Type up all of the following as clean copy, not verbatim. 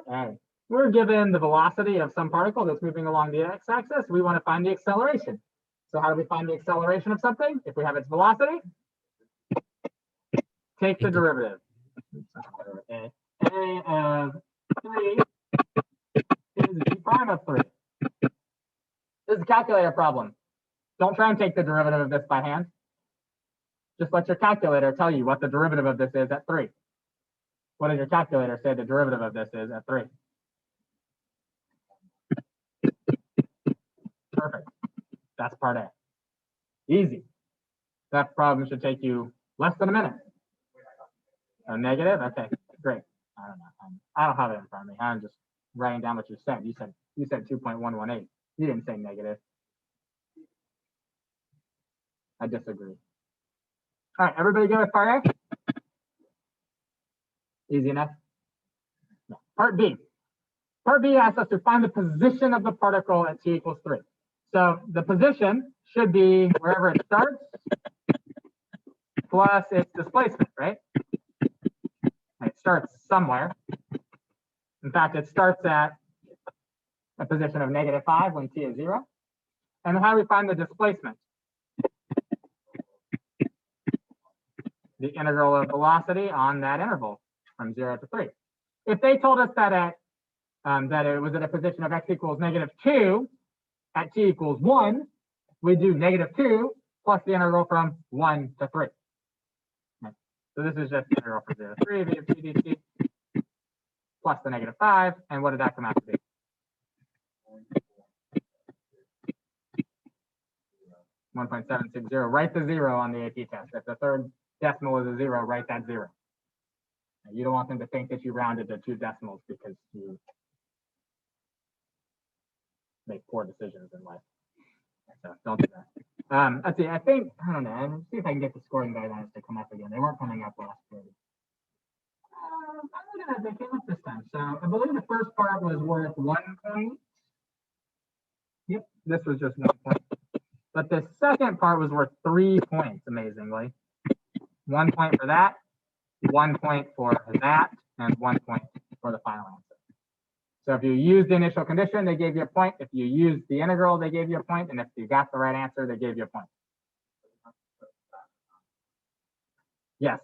A. We're given the velocity of some particle that's moving along the x-axis. We want to find the acceleration. So how do we find the acceleration of something? If we have its velocity, take the derivative. A of 3 is d prime of 3. This is a calculator problem. Don't try and take the derivative of this by hand. Just let your calculator tell you what the derivative of this is at 3. What does your calculator say the derivative of this is at 3? Perfect. That's part A. Easy. That problem should take you less than a minute. A negative? Okay, great. I don't know. I don't have it in front of me. I'm just writing down what you said. You said 2.118. You didn't say negative. I disagree. All right, everybody go with part A? Easy enough? No. Part B. Part B asks us to find the position of the particle at t equals 3. So the position should be wherever it starts plus its displacement, right? It starts somewhere. In fact, it starts at a position of -5 when t is 0. And then how do we find the displacement? The integral of velocity on that interval from 0 to 3. If they told us that that it was at a position of x equals -2 at t equals 1, we do -2 plus the integral from 1 to 3. Okay. So this is just the integral from 0 to 3 v of t dt plus the -5. And what did that come out to be? 1.760. Write the 0 on the AP test. If the third decimal is a 0, write that 0. You don't want them to think that you rounded to 2 decimals because you make poor decisions in life. So don't do that. Let's see. I don't know. Let's see if I can get the scoring guidelines to come up again. They weren't coming up last period. They came up this time. So I believe the first part was worth 1 point. Yep, this was just 1 point. But the second part was worth 3 points, amazingly. 1 point for that, 1 point for that, and 1 point for the final answer. So if you used the initial condition, they gave you a point. If you used the integral, they gave you a point. And if you got the right answer, they gave you a point. Yes.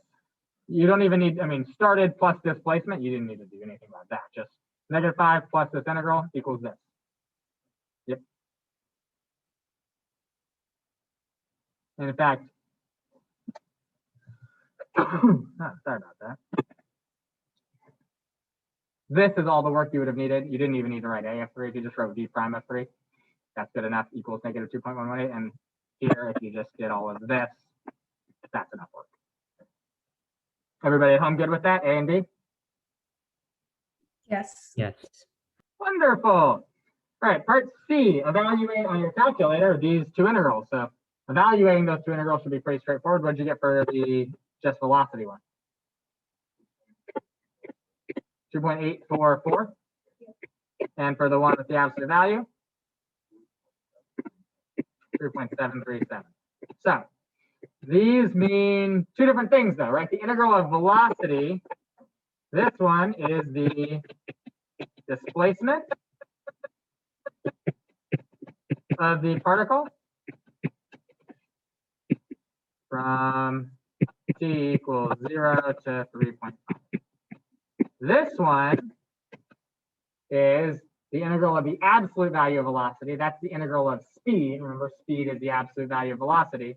You don't even need, started plus displacement, you didn't need to do anything about that. Just -5 plus this integral equals this. Yep. And in fact, sorry about that. This is all the work you would have needed. You didn't even need to write A of 3. If you just wrote d prime of 3, that's good enough, equals -2.118. And here, if you just did all of this, that's enough work. Everybody at home good with that, A and B? Yes. Yes. Wonderful. All right, part C, evaluate on your calculator these 2 integrals. So evaluating those 2 integrals should be pretty straightforward. What did you get for the just velocity one? 2.844. And for the one with the absolute value? 3.737. So these mean 2 different things though, right? The integral of velocity, this one is the displacement of the particle from t equals 0 to 3.5. This one is the integral of the absolute value of velocity. That's the integral of speed. Remember, speed is the absolute value of velocity.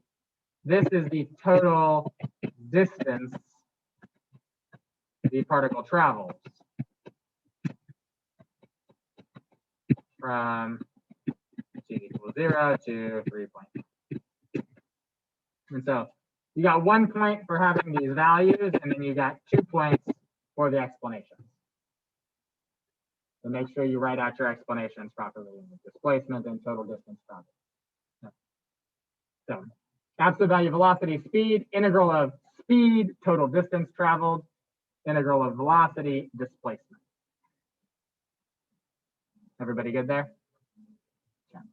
This is the total distance the particle travels from t equals 0 to 3.5. And so you got 1 point for having these values, and then you got 2 points for the explanations. So make sure you write out your explanations properly in the displacement and total distance properly. So absolute value velocity, speed, integral of speed, total distance traveled, integral of velocity, displacement. Everybody good there? Okay.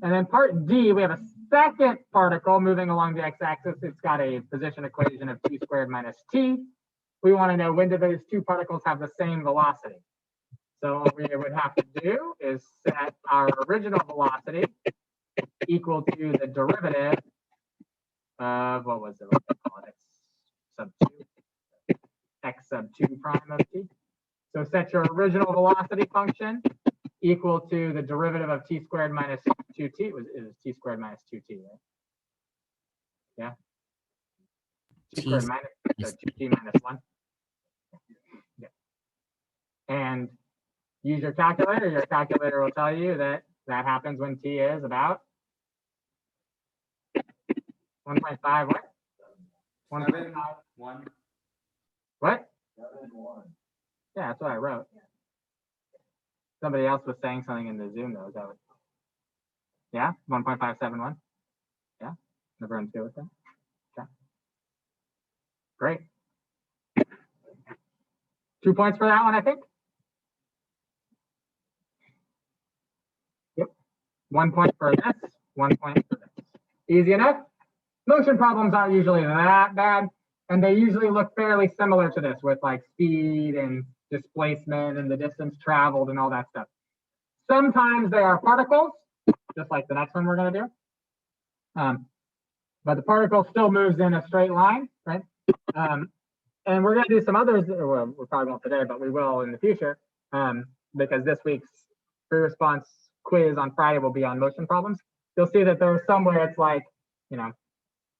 And then part D, we have a second particle moving along the x-axis. It's got a position equation of t² minus t. We want to know, when do those 2 particles have the same velocity? So what we would have to do is set our original velocity equal to the derivative of, what was it? What did I call it? X sub 2, x sub 2 prime of t. So set your original velocity function equal to the derivative of t squared minus 2t. It was t squared minus 2t, right? Yeah. T squared minus, so 2t minus 1. Yeah. And use your calculator. Your calculator will tell you that that happens when t is about 1.5 what? 1.5. 1. What? Yeah, that's what I wrote. Somebody else was saying something in the Zoom though. Is that what? Yeah, 1.571. Yeah, everyone's good with that. Okay. Great. 2 points for that one, I think. Yep. 1 point for this. 1 point for this. Easy enough. Motion problems aren't usually that bad, and they usually look fairly similar to this with like speed and displacement and the distance traveled and all that stuff. Sometimes they are particles, just like the next one we're going to do. But the particle still moves in a straight line, right? And we're going to do some others. Well, we probably won't today, but we will in the future, because this week's free response quiz on Friday will be on motion problems. You'll see that there's somewhere it's like, you know,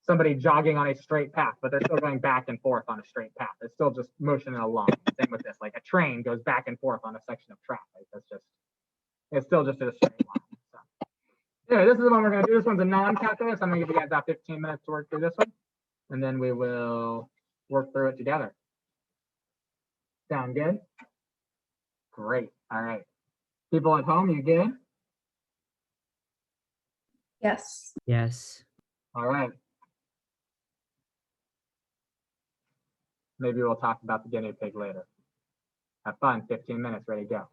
somebody jogging on a straight path, but they're still going back and forth on a straight path. It's still just motion in a line. Same with this, like a train goes back and forth on a section of track. Right? That's just, it's still just a straight line. So, anyway, this is the one we're going to do. This one's a non-calculus. I'm going to give you guys about 15 minutes to work through this one, and then we will work through it together. Sound good? Great. All right. People at home, you good? Yes. Yes. All right. Maybe we'll talk about the guinea pig later. Have fun. 15 minutes, ready to go.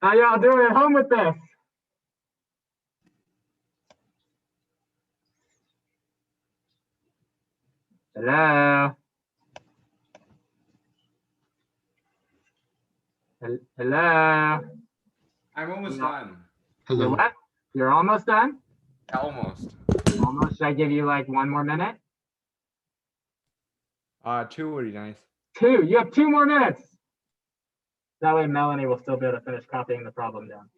How y'all doing at home with this? Hello? Hello? I'm almost done. You're what? You're almost done? Almost. Almost. Should I give you like 1 more minute? 2 would be nice. 2. You have 2 more minutes. That way Melanie will still be able to finish copying the problem down.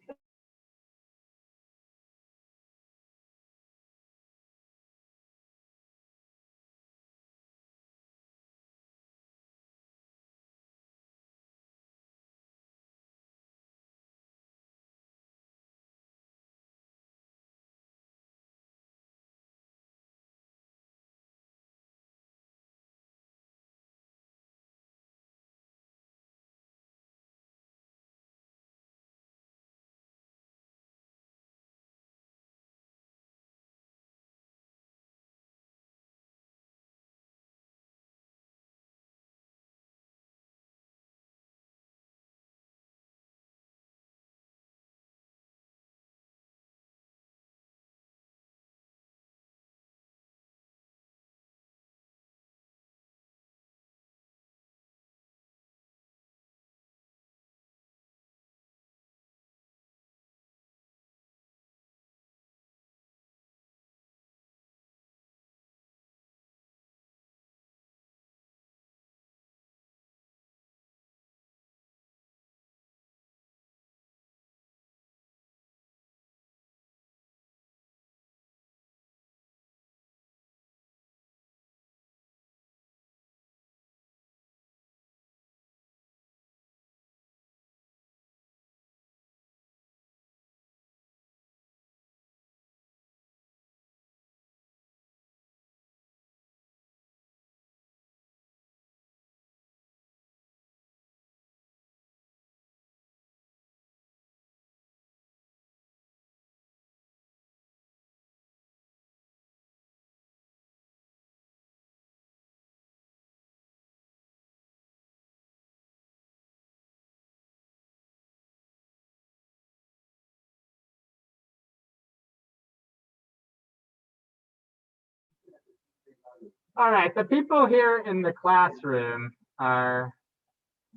All right, the people here in the classroom are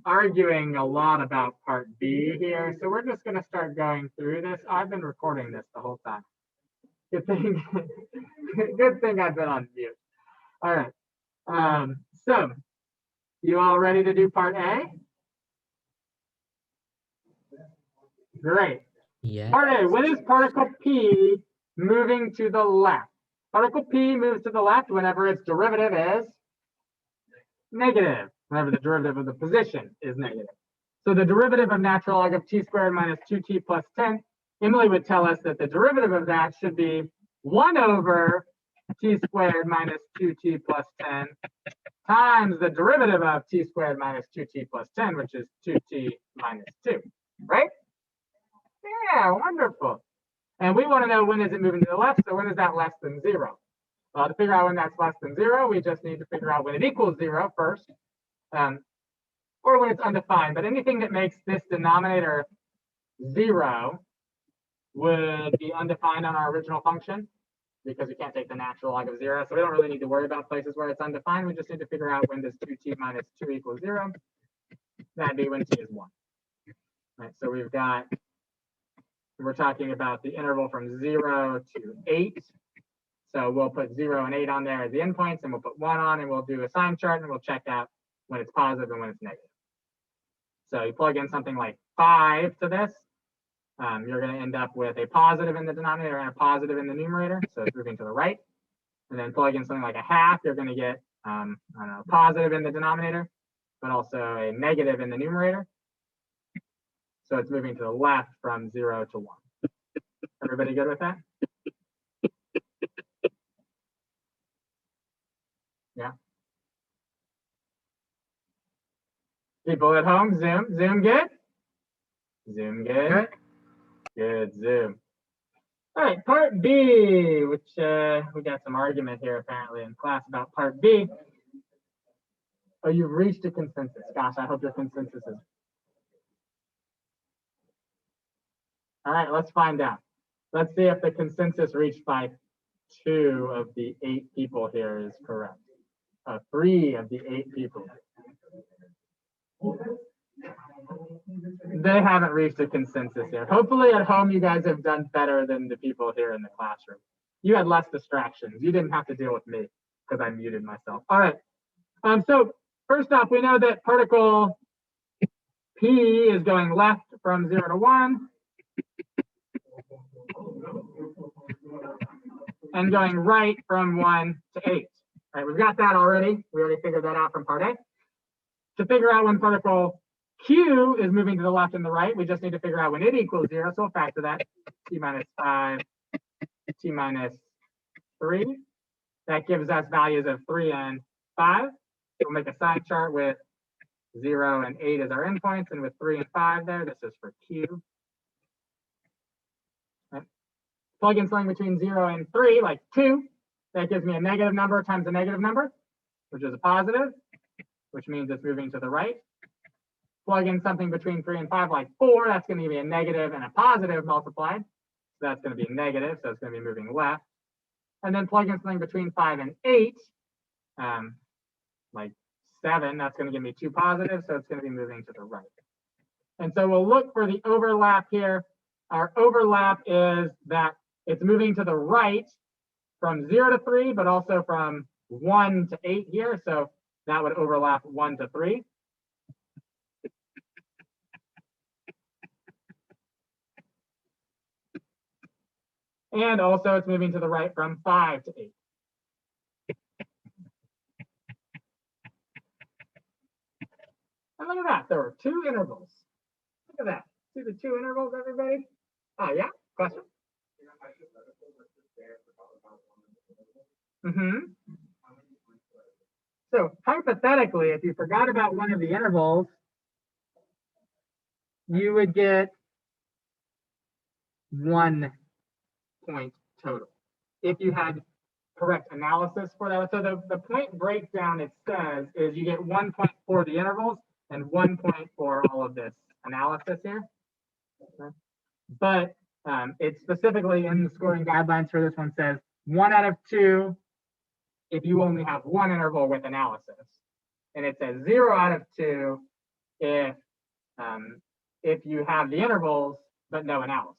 arguing a lot about part B here, so we're just going to start going through this. I've been recording this the whole time. Good thing, good thing I've been on mute. All right, so you all ready to do part A? Great. Yeah. Part A, when is particle P moving to the left? Particle P moves to the left whenever its derivative is negative, whenever the derivative of the position is negative. So the derivative of natural log of t squared minus 2t plus 10, Emily would tell us that the derivative of that should be 1 over t squared minus 2t plus 10 times the derivative of t squared minus 2t plus 10, which is 2t minus 2, right? Yeah, wonderful. And we want to know when is it moving to the left, so when is that less than 0? Well, to figure out when that's less than 0, we just need to figure out when it equals 0 first, or when it's undefined. But anything that makes this denominator 0 would be undefined on our original function, because we can't take the natural log of 0. So we don't really need to worry about places where it's undefined. We just need to figure out when does 2t minus 2 equals 0. That'd be when t is 1. Right, so we're talking about the interval from 0 to 8. So we'll put 0 and 8 on there as the endpoints, and we'll put 1 on, and we'll do a sine chart, and we'll check out when it's positive and when it's negative. So you plug in something like 5 to this, you're going to end up with a positive in the denominator and a positive in the numerator. So it's moving to the right. And then plug in something like a half, you're going to get I don't know, positive in the denominator, but also a negative in the numerator. So it's moving to the left from 0 to 1. Everybody good with that? Yeah. People at home, Zoom good? Zoom good? Good, Zoom. All right, part B, which we got some argument here apparently in class about part B. Oh, you've reached a consensus. Gosh, I hope your consensus is. All right, let's find out. Let's see if the consensus reached by 2 of the 8 people here is correct. 3 of the 8 people. They haven't reached a consensus here. Hopefully at home you guys have done better than the people here in the classroom. You had less distractions. You didn't have to deal with me because I muted myself. All right. So first off, we know that particle P is going left from 0 to 1 and going right from 1 to 8. All right, we've got that already. We already figured that out from part A. To figure out when particle Q is moving to the left and the right, we just need to figure out when it equals 0. So we'll factor that. T minus 5, T minus 3. That gives us values of 3 and 5. We'll make a sine chart with 0 and 8 as our endpoints, and with 3 and 5 there, this is for Q. Right. Plug in something between 0 and 3, like 2. That gives me a negative number times a negative number, which is a positive, which means it's moving to the right. Plug in something between 3 and 5, like 4. That's going to give me a negative and a positive multiplied. So that's going to be a negative, so it's going to be moving left. And then plug in something between 5 and 8, like 7. That's going to give me 2 positives, so it's going to be moving to the right. And so we'll look for the overlap here. Our overlap is that it's moving to the right from 0 to 3, but also from 1 to 8 here. So that would overlap 1 to 3. And also it's moving to the right from 5 to 8. And look at that, there were 2 intervals. Look at that. See the 2 intervals, everybody? Oh, yeah? Question? So hypothetically, if you forgot about one of the intervals, you would get 1 point total if you had correct analysis for that. So the point breakdown, it says, is you get 1 point for the intervals and 1 point for all of this analysis here. Okay. But it's specifically in the scoring guidelines for this one says 1 out of 2 if you only have 1 interval with analysis. And it says 0 out of 2 if you have the intervals but no analysis.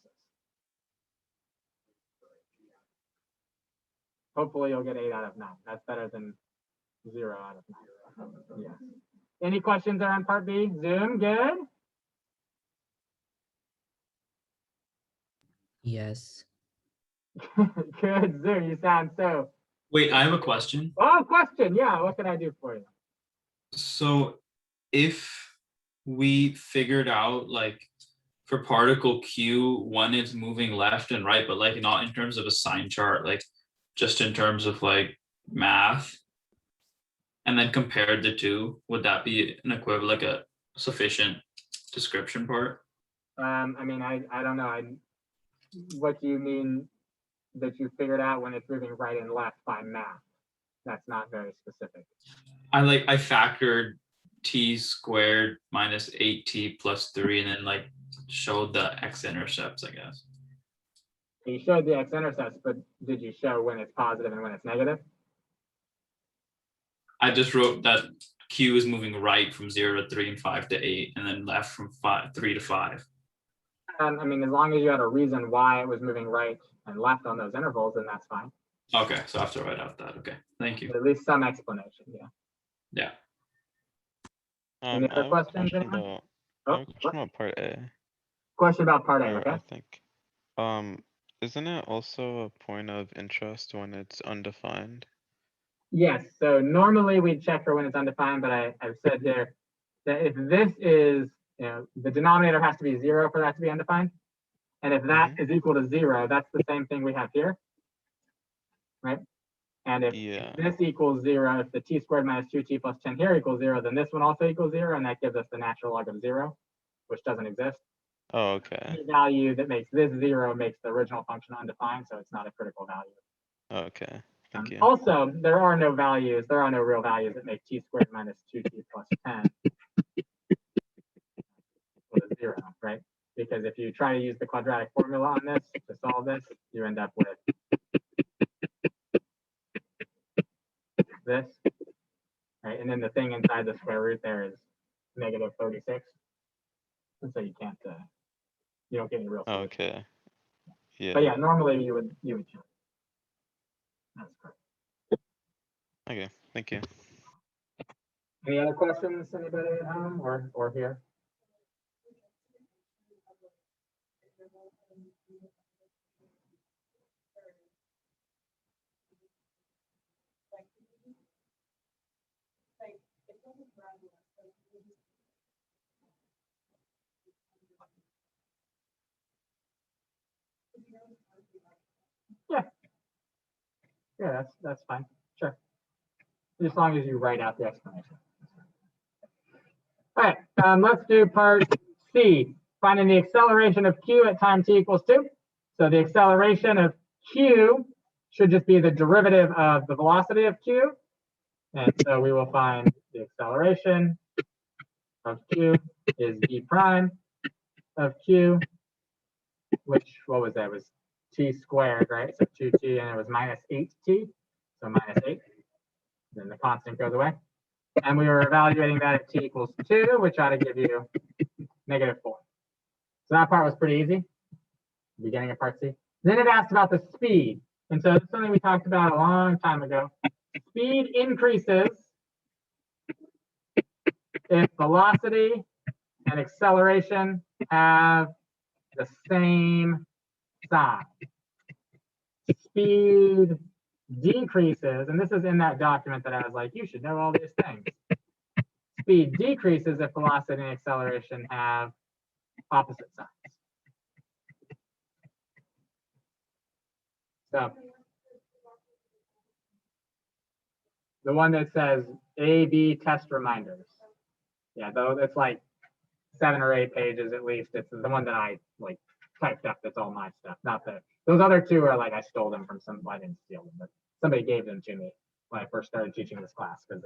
Hopefully you'll get 8 out of 9. That's better than 0 out of 9. Yeah. Any questions there on part B? Zoom, good? Yes. Good, Zoom, you sound so. Wait, I have a question. Oh, question, yeah, what can I do for you? So if we figured out like for particle Q, one is moving left and right, but like not in terms of a sign chart, like just in terms of like math, and then compared the two, would that be an equivalent, like a sufficient description part? I mean, I don't know. What do you mean that you figured out when it's moving right and left by math? That's not very specific. I factored t squared minus 8t plus 3 and then like showed the x-intercepts, I guess. You showed the x-intercepts, but did you show when it's positive and when it's negative? I just wrote that Q is moving right from 0 to 3 and 5 to 8, and then left from 3 to 5. I mean, as long as you had a reason why it was moving right and left on those intervals, then that's fine. Okay, so I have to write out that. Okay, thank you. At least some explanation, yeah. Yeah. Any other questions? I have a question about part A. Question about part A, Or okay? I think. Isn't it also a point of interest when it's undefined? Yes, so normally we check for when it's undefined, but I've said here that if this is, the denominator has to be 0 for that to be undefined. And if that is equal to 0, that's the same thing we have here, right? And if this equals 0, if the t squared minus 2t plus 10 here equals 0, then this one also equals 0, and that gives us the natural log of 0, which doesn't exist. Oh, okay. Any value that makes this 0 makes the original function undefined, so it's not a critical value. Okay, thank you. Also, there are no real values that make t squared minus 2t plus 10 equal to 0, right? because if you try to use the quadratic formula on this to solve this, you end up with this, right? And then the thing inside the square root there is negative 36. And so you can't, you don't get any real solution. Okay. Yeah. But yeah, normally you would check. That's correct. Okay, thank you. Any other questions, anybody at home or here? Yeah. Yeah, that's fine. Sure. As long as you write out the explanation. All right, let's do part C, finding the acceleration of Q at time t equals 2. So the acceleration of Q should just be the derivative of the velocity of Q. And so we will find the acceleration of Q is v prime of Q, which, what was that? It was t squared, right? So 2t, and it was minus 8t, so minus 8. Then the constant goes away. And we were evaluating that at t equals 2, which ought to give you negative 4. So that part was pretty easy, beginning of part C. Then it asked about the speed. And so it's something we talked about a long time ago. Speed increases if velocity and acceleration have the same sign. Speed decreases, and this is in that document that I was like, you should know all these things. Speed decreases if velocity and acceleration have opposite signs. So the one that says A/B test reminders. Yeah, though it's like 7 or 8 pages at least. It's the one that I like typed up. That's all my stuff. Not that those other two are like I stole them from some. I didn't steal them, but somebody gave them to me when I first started teaching this class because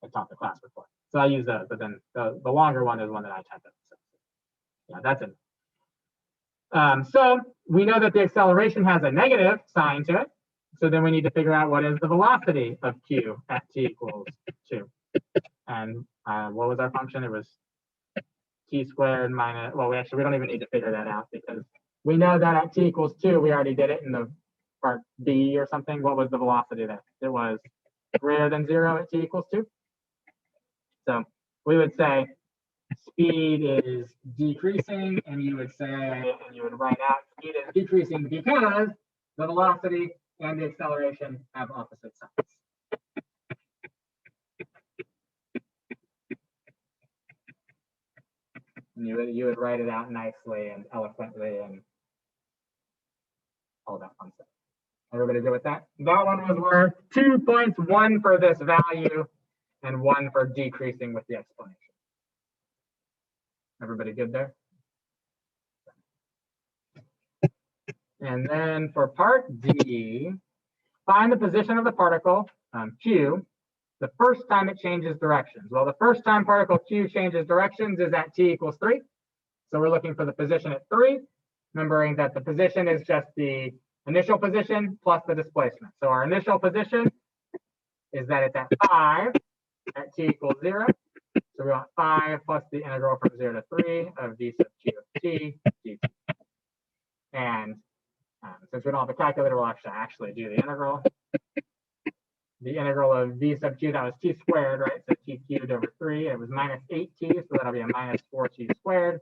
I taught the class before. So I use those, but then the longer one is one that I typed up. So yeah, that's it. So we know that the acceleration has a negative sign to it. So then we need to figure out what is the velocity of Q at t equals 2. And what was our function? It was t squared minus, well, we don't even need to figure that out because we know that at t equals 2, we already did it in the part B or something. What was the velocity there? It was greater than 0 at t equals 2. So we would say speed is decreasing, and you would write out speed is decreasing because the velocity and the acceleration have opposite signs. And you would write it out nicely and eloquently and all that fun stuff. Everybody good with that? That one was worth 2 points, 1 for this value and 1 for decreasing with the explanation. Everybody good there? And then for part D, find the position of the particle, Q, the first time it changes directions. Well, the first time particle Q changes directions is at t equals 3. So we're looking for the position at 3, remembering that the position is just the initial position plus the displacement. So our initial position is that it's at 5 at t equals 0. So we want 5 plus the integral from 0 to 3 of v sub q of t dt. And since we don't have a calculator, we'll actually do the integral. The integral of v sub q, that was t squared, right? So t cubed over 3. It was minus 8t, so that'll be a minus 4t squared.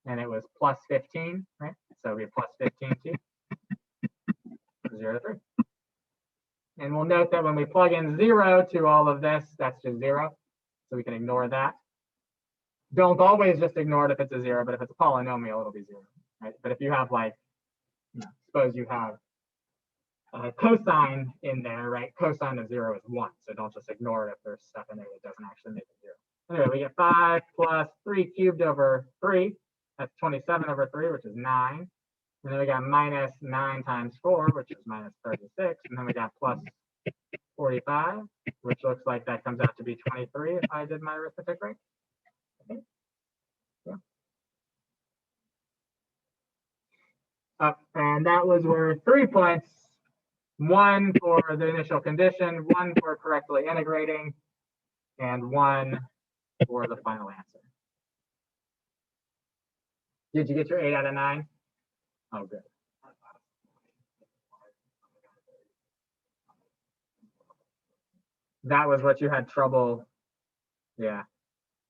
And it was plus 15, right? So it'll be plus 15t. 0 to 3. And we'll note that when we plug in 0 to all of this, that's just 0. So we can ignore that. Don't always just ignore it if it's a 0, but if it's a polynomial, it'll be 0, right? But if you have like, suppose you have a cosine in there, right? Cosine of 0 is 1, so don't just ignore it if there's stuff in there that doesn't actually make it 0. Anyway, we get 5 plus 3 cubed over 3. That's 27 over 3, which is 9. And then we got minus 9 times 4, which is minus 36. And then we got plus 45, which looks like that comes out to be 23 if I did my arithmetic right. Okay. Yeah. And that was worth 3 points. 1 for the initial condition, 1 for correctly integrating, and 1 for the final answer. Did you get your 8 out of 9? Oh, good. That was what you had trouble. Yeah,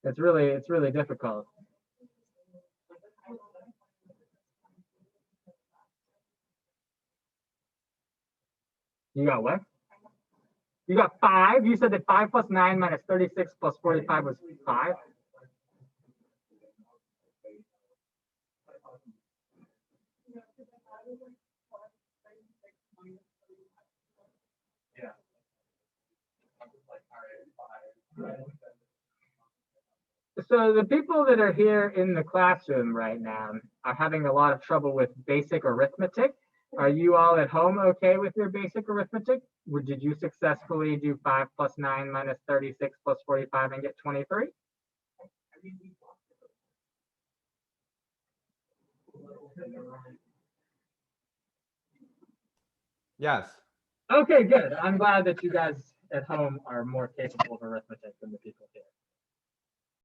it's really difficult. You got what? You got 5. You said that 5 plus 9 minus 36 plus 45 was 5. So the people that are here in the classroom right now are having a lot of trouble with basic arithmetic. Are you all at home okay with your basic arithmetic? Or did you successfully do 5 plus 9 minus 36 plus 45 and get 23? Yes. Okay, good. I'm glad that you guys at home are more capable of arithmetic than the people here.